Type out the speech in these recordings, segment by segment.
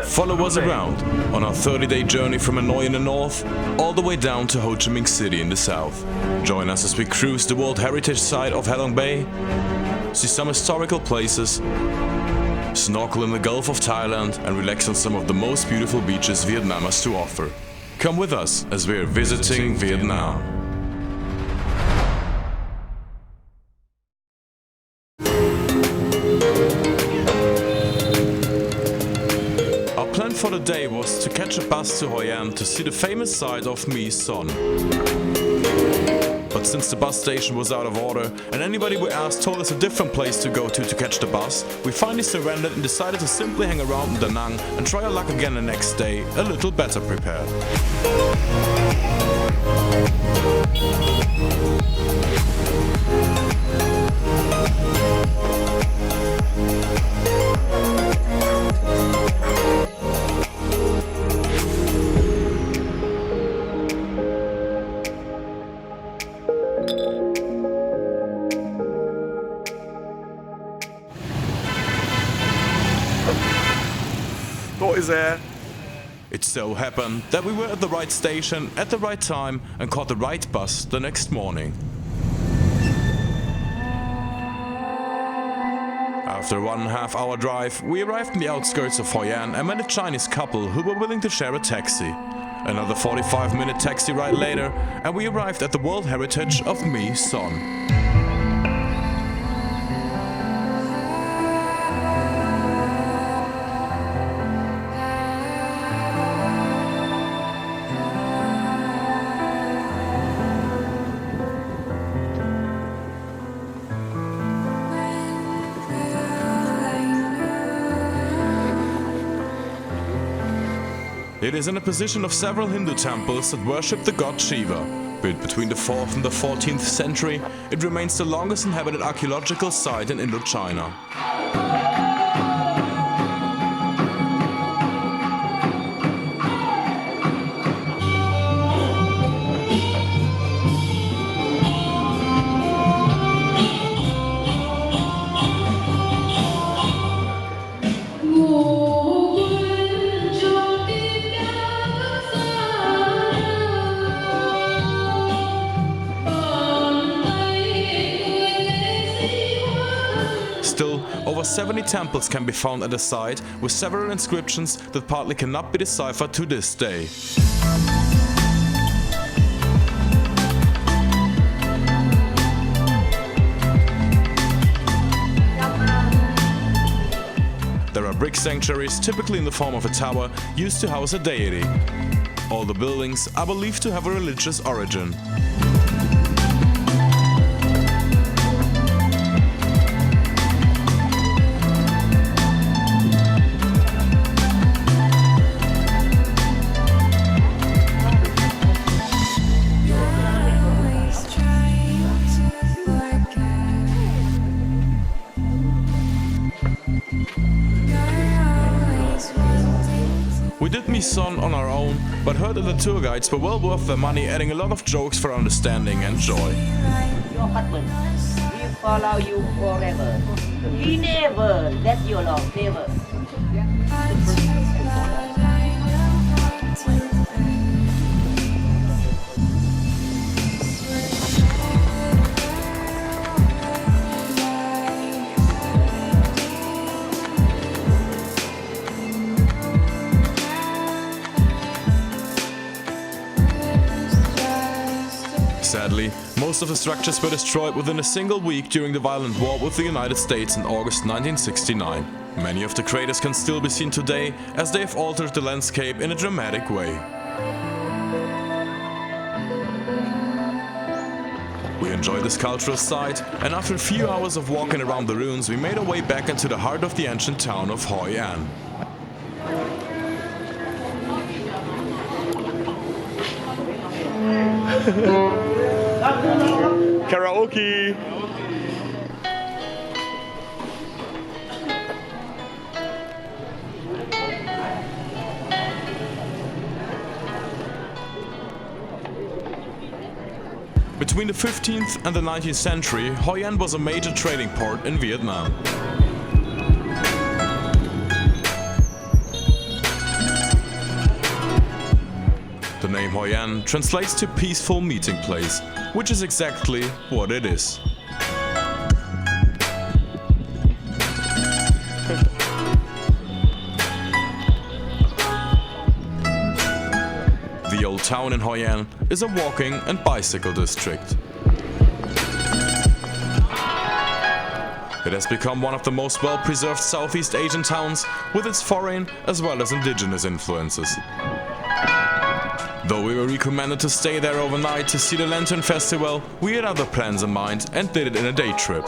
Follow us around on our 30-day journey from Hanoi in the north all the way down to Ho Chi Minh City in the south. Join us as we cruise the World Heritage Site of Halong Bay, see some historical places, snorkel in the Gulf of Thailand and relax on some of the most beautiful beaches Vietnam has to offer. Come with us as we are visiting Vietnam. Our plan for the day was to catch a bus to Hoi An to see the famous site of Mui Ne. But since the bus station was out of order and anybody we asked told us a different place to go to catch the bus, we finally surrendered and decided to simply hang around in Da Nang and try our luck again the next day, a little better prepared. It so happened that we were at the right station at the right time and caught the right bus the next morning. After a 1.5 hour drive, we arrived in the outskirts of Hoi An and met a Chinese couple who were willing to share a taxi. Another 45-minute taxi ride later, and we arrived at the World Heritage of Mui Ne. It is in a position of several Hindu temples that worship the god Shiva. Built between the 4th and the 14th century, it remains the longest inhabited archaeological site in Indochina. Still, over 70 temples can be found at the site, with several inscriptions that partly cannot be deciphered to this day. There are brick sanctuaries, typically in the form of a tower, used to house a deity. All the buildings are believed to have a religious origin. We did Mui Ne on our own, but heard that the tour guides were well worth their money, adding a lot of jokes for understanding and joy. Your husband, he follow you forever. He never let you alone, never. Sadly, most of the structures were destroyed within a single week during the violent war with the United States in August 1969. Many of the craters can still be seen today, as they have altered the landscape in a dramatic way. We enjoyed this cultural site, and after a few hours of walking around the ruins, we made our way back into the heart of the ancient town of Hoi An. Karaoke! Between the 15th and the 19th century, Hoi An was a major trading port in Vietnam. The name Hoi An translates to peaceful meeting place, which is exactly what it is. The old town in Hoi An is a walking and bicycle district. It has become one of the most well-preserved Southeast Asian towns with its foreign as well as indigenous influences. Though we were recommended to stay there overnight to see the Lantern Festival, we had other plans in mind and did it in a day trip.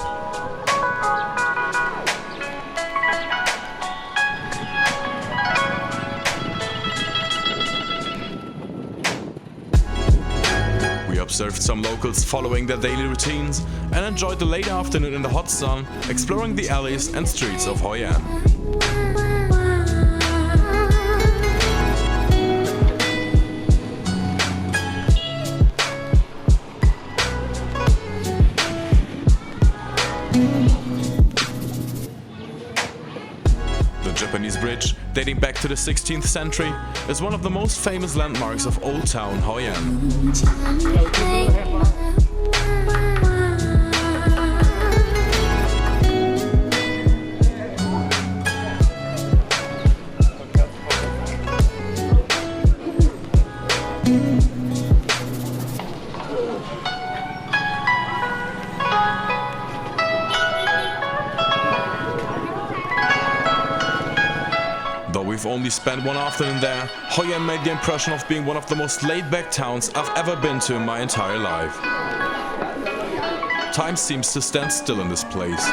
Observed some locals following their daily routines and enjoyed the late afternoon in the hot sun, exploring the alleys and streets of Hoi An. The Japanese bridge, dating back to the 16th century, is one of the most famous landmarks of Old Town Hoi An. We've only spent one afternoon there, Hoi An made the impression of being one of the most laid-back towns I've ever been to in my entire life. Time seems to stand still in this place.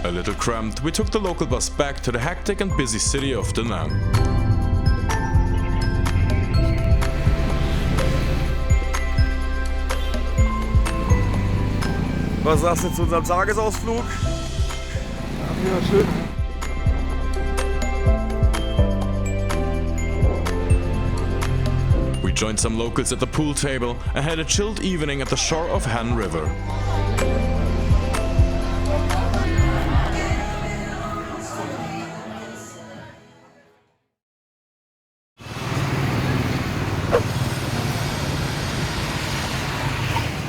A little cramped, we took the local bus back to the hectic and busy city of Da Nang. Was sagst du zu unserem Tagesausflug? Ja, schön. We joined some locals at the pool table and had a chilled evening at the shore of Han River.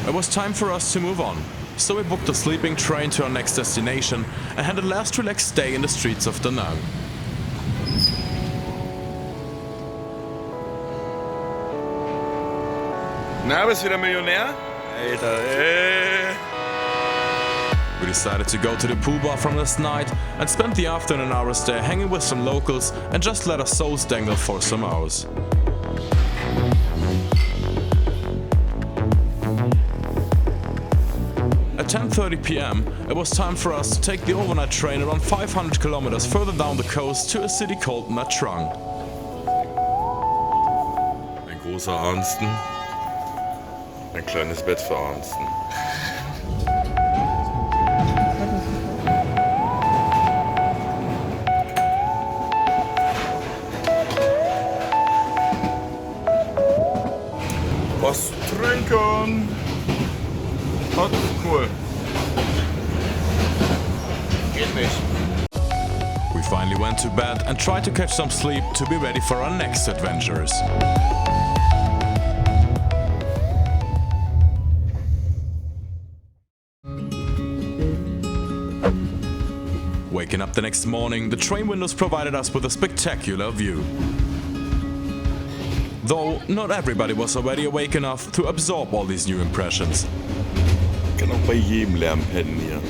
It was time for us to move on. So we booked a sleeping train to our next destination and had a last relaxed day in the streets of Da Nang. Na, bist du wieder Millionär? Alter, ey. We decided to go to the pool bar from last night and spent the afternoon hours there hanging with some locals and just let our souls dangle for some hours. At 10:30 p.m. it was time for us to take the overnight train around 500 kilometers further down the coast to a city called Nha Trang. Ein großer Arnsten, ein kleines Bett für Arnsten. Was trinken? Das ist cool. Geht nicht. We finally went to bed and tried to catch some sleep to be ready for our next adventures. Waking up the next morning, the train windows provided us with a spectacular view. Though not everybody was already awake enough to absorb all these new impressions. Ich kann auch bei jedem Lärm pennen hier.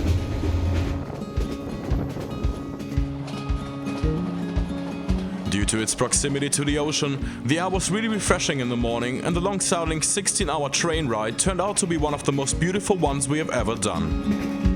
Due to its proximity to the ocean, the air was really refreshing in the morning, and the long-sounding 16-hour train ride turned out to be one of the most beautiful ones we have ever done.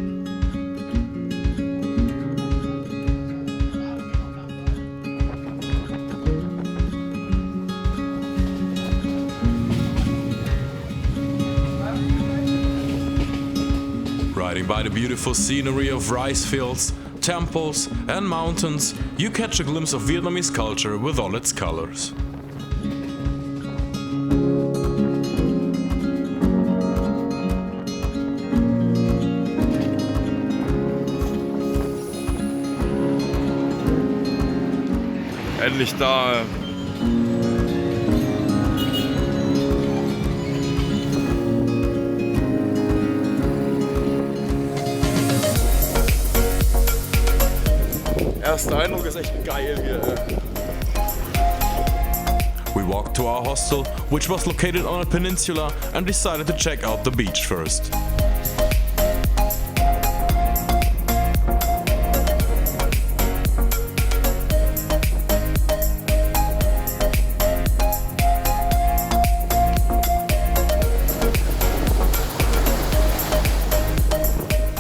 Riding by the beautiful scenery of rice fields, temples and mountains, you catch a glimpse of Vietnamese culture with all its colors. Endlich da. Erster Eindruck ist echt geil hier. We walked to our hostel, which was located on a peninsula, and decided to check out the beach first.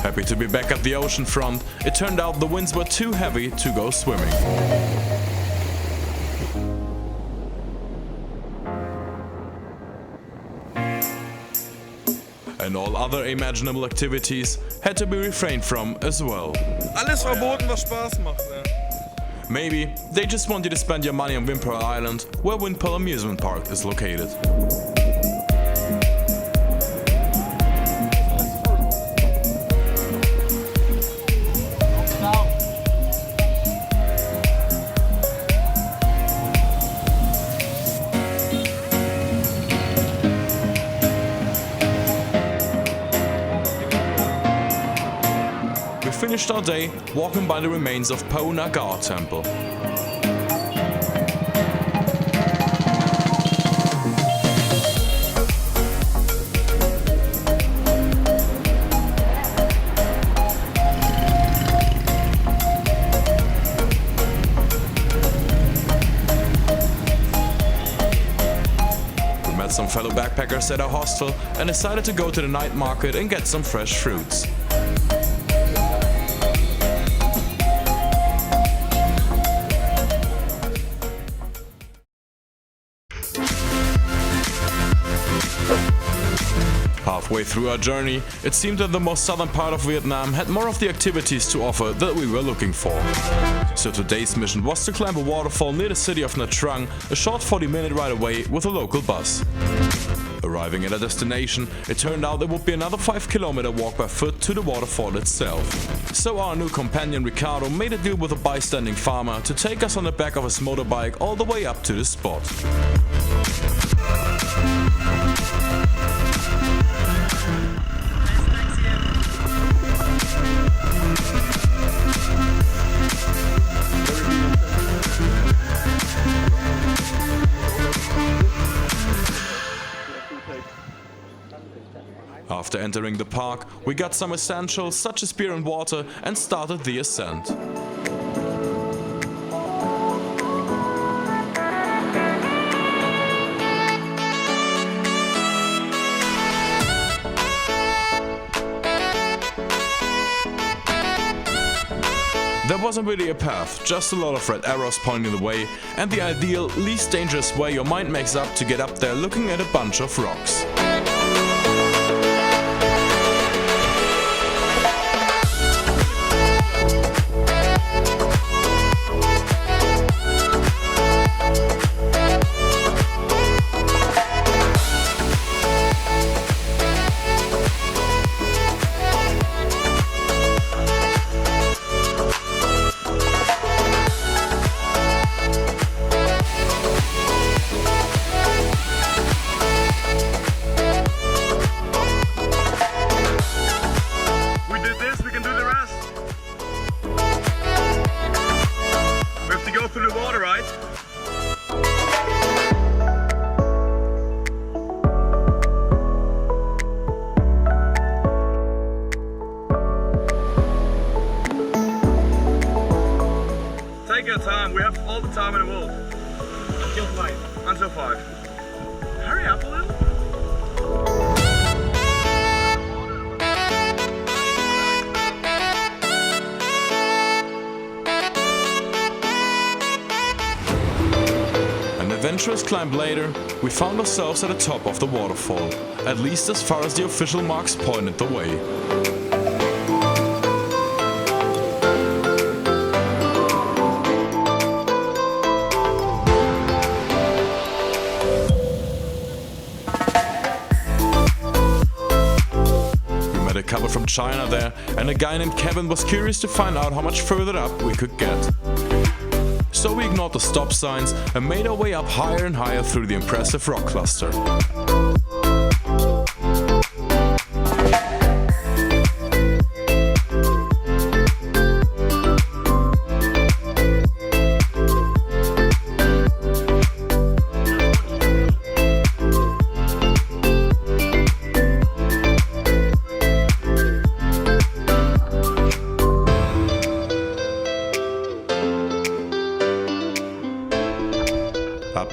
Happy to be back at the ocean front, it turned out the winds were too heavy to go swimming. And all other imaginable activities had to be refrained from as well. Alles verboten, was Spaß macht. Maybe they just want you to spend your money on Wimpole Island, where Wimpole Amusement Park is located. We finished our day walking by the remains of Po Nagar Temple. We met some fellow backpackers at our hostel and decided to go to the night market and get some fresh fruits. Halfway through our journey, it seemed that the most southern part of Vietnam had more of the activities to offer that we were looking for. So today's mission was to climb a waterfall near the city of Nha Trang, a short 40-minute ride away with a local bus. Arriving at a destination, it turned out it would be another 5-kilometer walk by foot to the waterfall itself. So our new companion Ricardo made a deal with a bystanding farmer to take us on the back of his motorbike all the way up to the spot. After entering the park, we got some essentials such as beer and water and started the ascent. There wasn't really a path, just a lot of red arrows pointing the way, and the ideal, least dangerous way your mind makes up to get up there looking at a bunch of rocks. Take your time, we have all the time in the world. Until 5. Until 5. Hurry up a little. An adventurous climb later, we found ourselves at the top of the waterfall, at least as far as the official marks pointed the way. We met a couple from China there, and a guy named Kevin was curious to find out how much further up we could get. so we ignored the stop signs and made our way up higher and higher through the impressive rock cluster.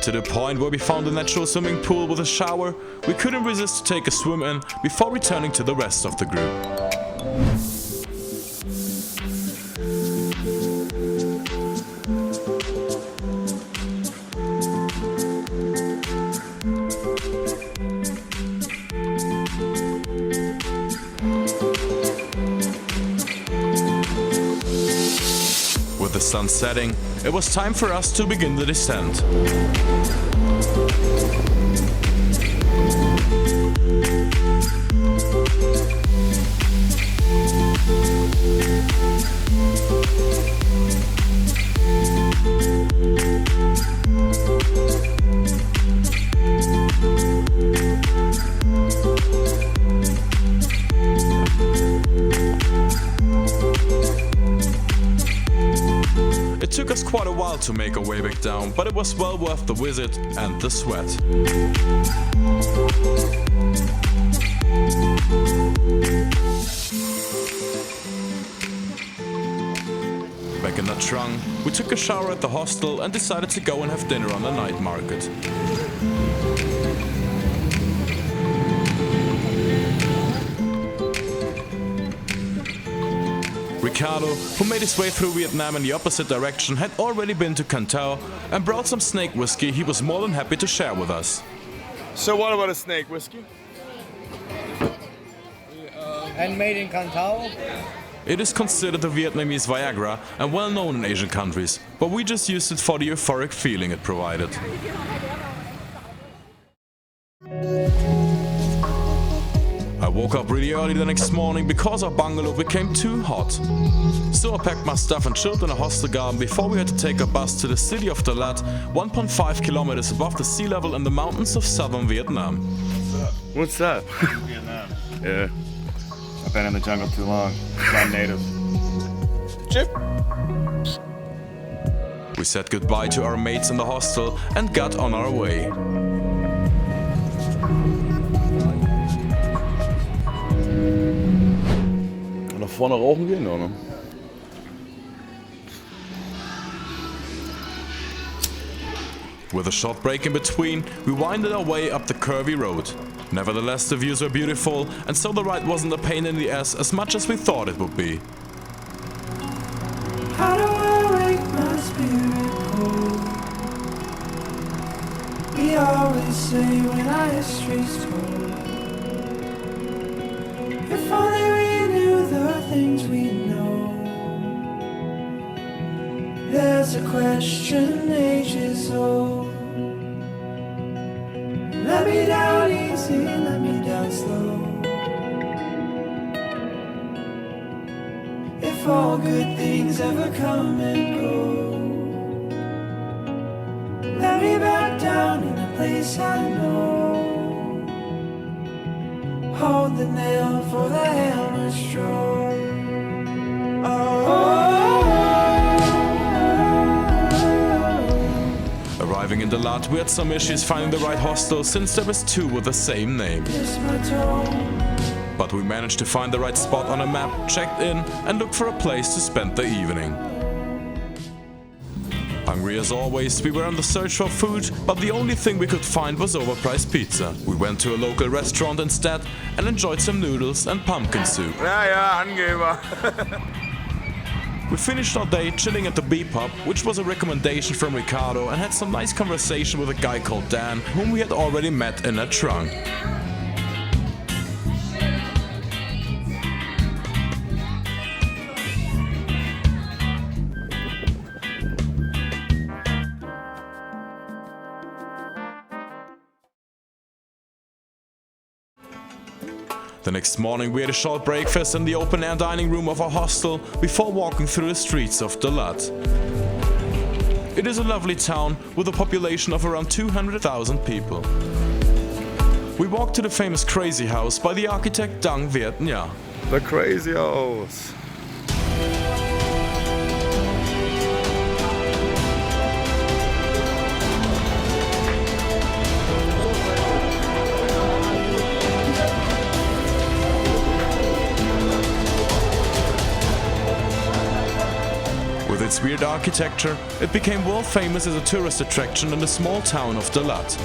To the point where we found a natural swimming pool with a shower, we couldn't resist to take a swim in before returning to the rest of the group. With the sun setting, it was time for us to begin the descent. It took us quite a while to make our way back down, but it was well worth the visit and the sweat. Back in Nha Trang, we took a shower at the hostel and decided to go and have dinner on the night market. Ricardo, who made his way through Vietnam in the opposite direction, had already been to Can Tho and brought some snake whiskey he was more than happy to share with us. So what about a snake whiskey? Handmade in Can Tho. It is considered the Vietnamese Viagra and well known in Asian countries, but we just used it for the euphoric feeling it provided. I woke up really early the next morning because our bungalow became too hot. So I packed my stuff and chilled in a hostel garden before we had to take a bus to the city of Da Lat, 1.5 kilometers above the sea level in the mountains of southern Vietnam. What's that? Vietnam. Yeah. I've been in the jungle too long. I'm native. Chip. We said goodbye to our mates in the hostel and got on our way. Nach vorne rauchen gehen, oder? With a short break in between, we winded our way up the curvy road. Nevertheless, the views were beautiful, and so the ride wasn't a pain in the ass as much as we thought it would be. How do I wake my spirit cold? We always say when our history's told, if only we knew the things we know. There's a question ages old. Let me down easy, let me down slow. If all good things ever come and go, let me back down in a place I know. Hold the nail for the hammer stroke. Arriving in Da Lat, we had some issues finding the right hostel since there was two with the same name. But we managed to find the right spot on a map, checked in and looked for a place to spend the evening. Hungry as always, we were on the search for food, but the only thing we could find was overpriced pizza. We went to a local restaurant instead and enjoyed some noodles and pumpkin soup. Ja, Angeber. We finished our day chilling at the B-Pub, which was a recommendation from Ricardo, and had some nice conversation with a guy called Dan, whom we had already met in Nha Trang. The next morning we had a short breakfast in the open-air dining room of our hostel before walking through the streets of Da Lat. It is a lovely town with a population of around 200,000 people. We walked to the famous Crazy House by the architect Dang Viet Nha. The Crazy House. With its weird architecture, it became world famous as a tourist attraction in the small town of Dalat.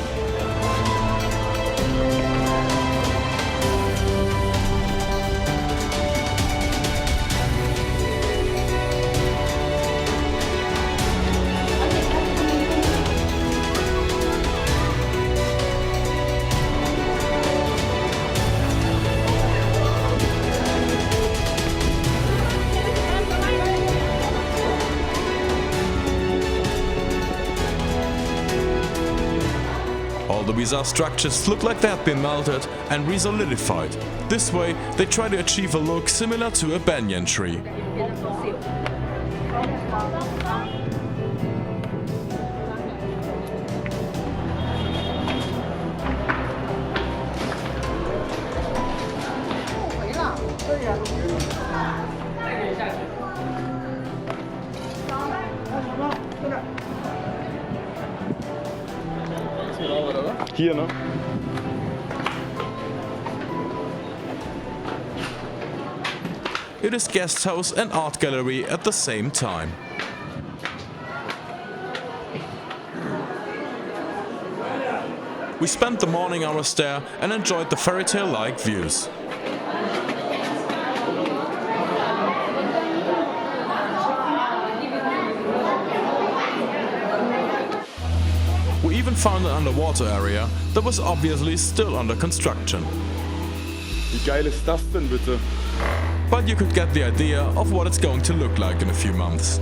The bizarre structures look like they had been melted and re-solidified. This way, they try to achieve a look similar to a banyan tree. Hier, ne? It is guest house and art gallery at the same time. We spent the morning hours there and enjoyed the fairy tale-like views. We even found an underwater area that was obviously still under construction. Wie geil ist das denn bitte? But you could get the idea of what it's going to look like in a few months.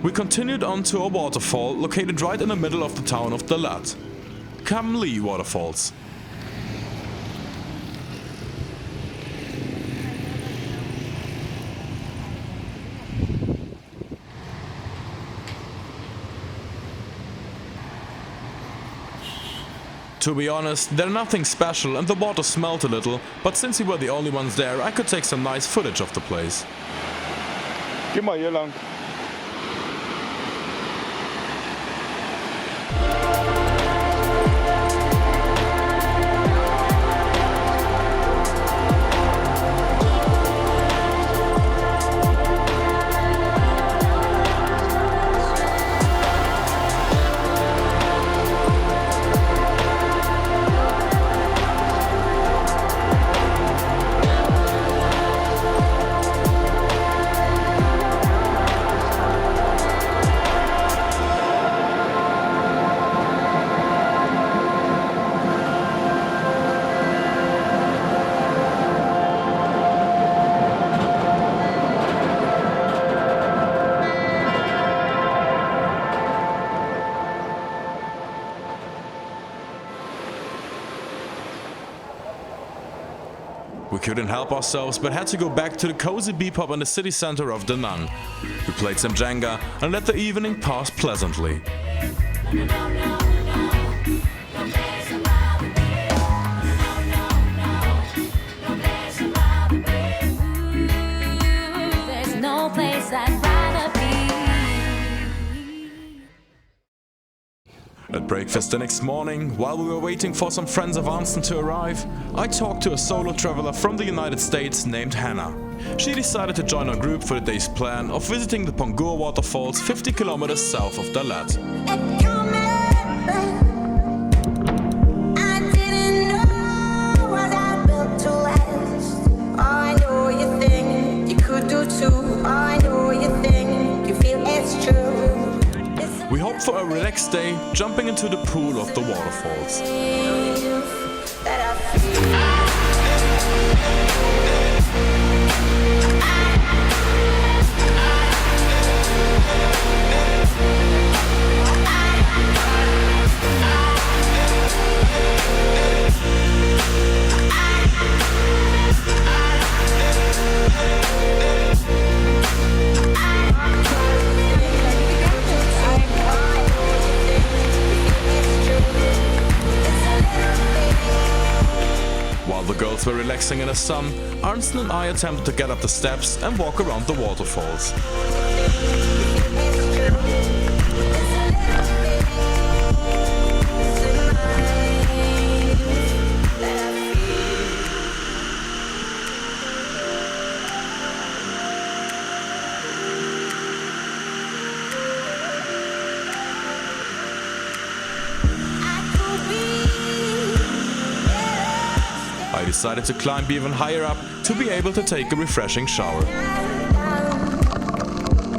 We continued on to a waterfall located right in the middle of the town of Dalat. Kam Lee Waterfalls. To be honest, they're nothing special and the water smelled a little, but since we were the only ones there, I could take some nice footage of the place. Geh mal hier lang. We couldn't help ourselves but had to go back to the cozy beep-up in the city center of Da Nang. We played some Jenga and let the evening pass pleasantly. At breakfast the next morning, while we were waiting for some friends of Arnsten to arrive, I talked to a solo traveler from the United States named Hannah. She decided to join our group for the day's plan of visiting the Pongo waterfalls 50 kilometers south of Dalat. We hoped for a relaxed day, jumping into the pool of the waterfalls. While the girls were relaxing in the sun, Arnsten and I attempted to get up the steps and walk around the waterfalls. I decided to climb even higher up to be able to take a refreshing shower.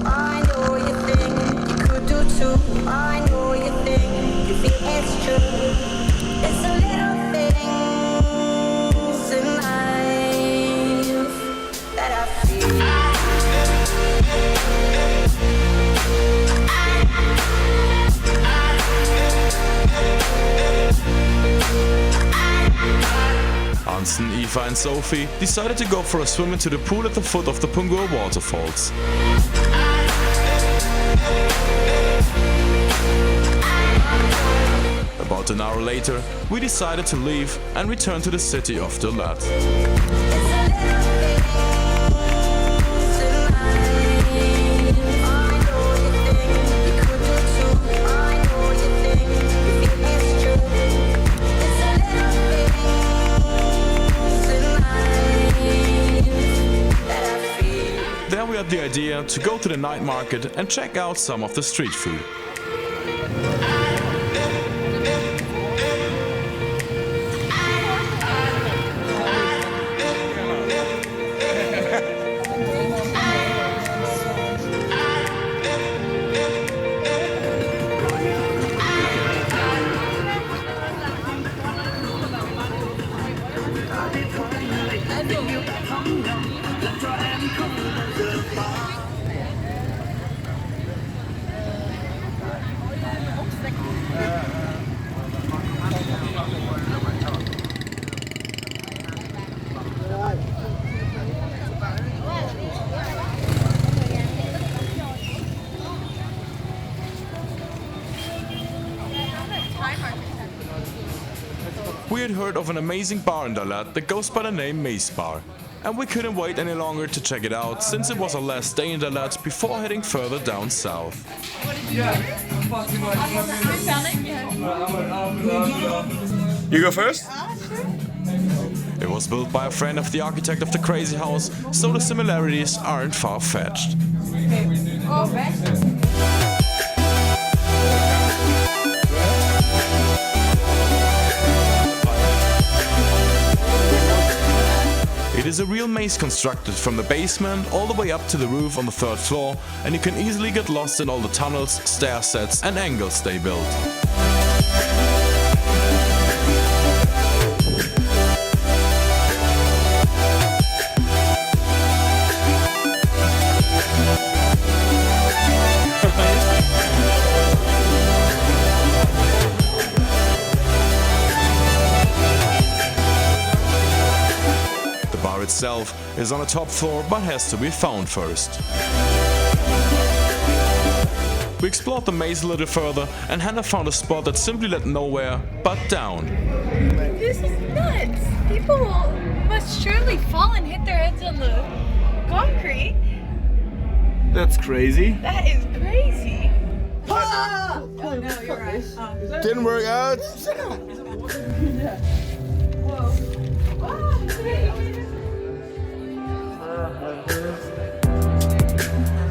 I know you think you could do too. I know you think you feel it's true. It's a little things in life that I feel. Arnsten, Eva and Sophie decided to go for a swim into the pool at the foot of the Pongo waterfalls. About an hour later, we decided to leave and return to the city of Dalat. There we had the idea to go to the night market and check out some of the street food. We had heard of an amazing bar in Dalat that goes by the name Mace Bar, and we couldn't wait any longer to check it out since it was our last day in Dalat before heading further down south. You go first? It was built by a friend of the architect of the crazy house, so the similarities aren't far-fetched. It is a real maze constructed from the basement all the way up to the roof on the 3rd floor, and you can easily get lost in all the tunnels, stair sets and angles they built. Itself is on the top floor but has to be found first. We explored the maze a little further and Hannah found a spot that simply led nowhere but down. This is nuts! People must surely fall and hit their heads on the concrete. That's crazy. That is crazy. Oh, no, you're right. Didn't work out.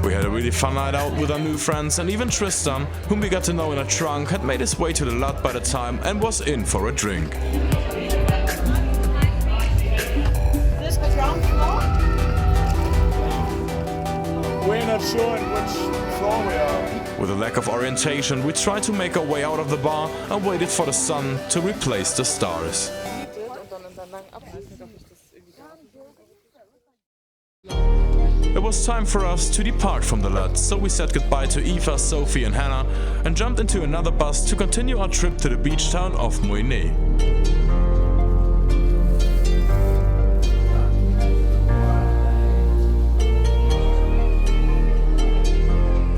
We had a really fun night out with our new friends, and even Tristan, whom we got to know in a trunk, had made his way to the Lund by the time and was in for a drink. This ground floor? We're not sure in which floor we are. With a lack of orientation, we tried to make our way out of the bar and waited for the sun to replace the stars. It was time for us to depart from the Lund, so we said goodbye to Eva, Sophie and Hannah and jumped into another bus to continue our trip to the beach town of Mui Ne.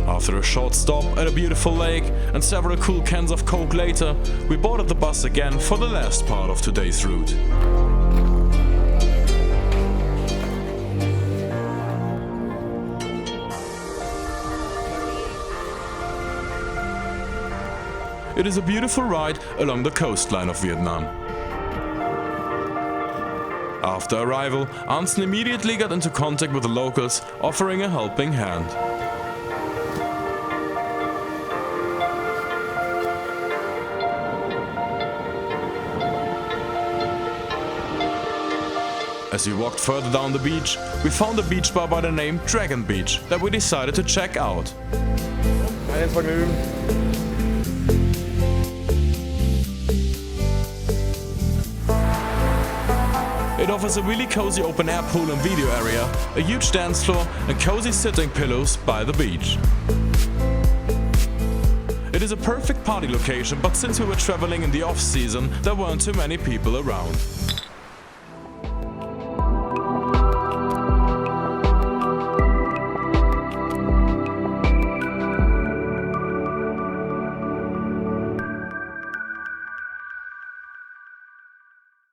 After a short stop at a beautiful lake and several cool cans of Coke later, we boarded the bus again for the last part of today's route. It is a beautiful ride along the coastline of Vietnam. After arrival, Arntzen immediately got into contact with the locals, offering a helping hand. As we walked further down the beach, we found a beach bar by the name Dragon Beach that we decided to check out. It offers a really cozy open-air pool and video area, a huge dance floor and cozy sitting pillows by the beach. It is a perfect party location, but since we were traveling in the off-season, there weren't too many people around.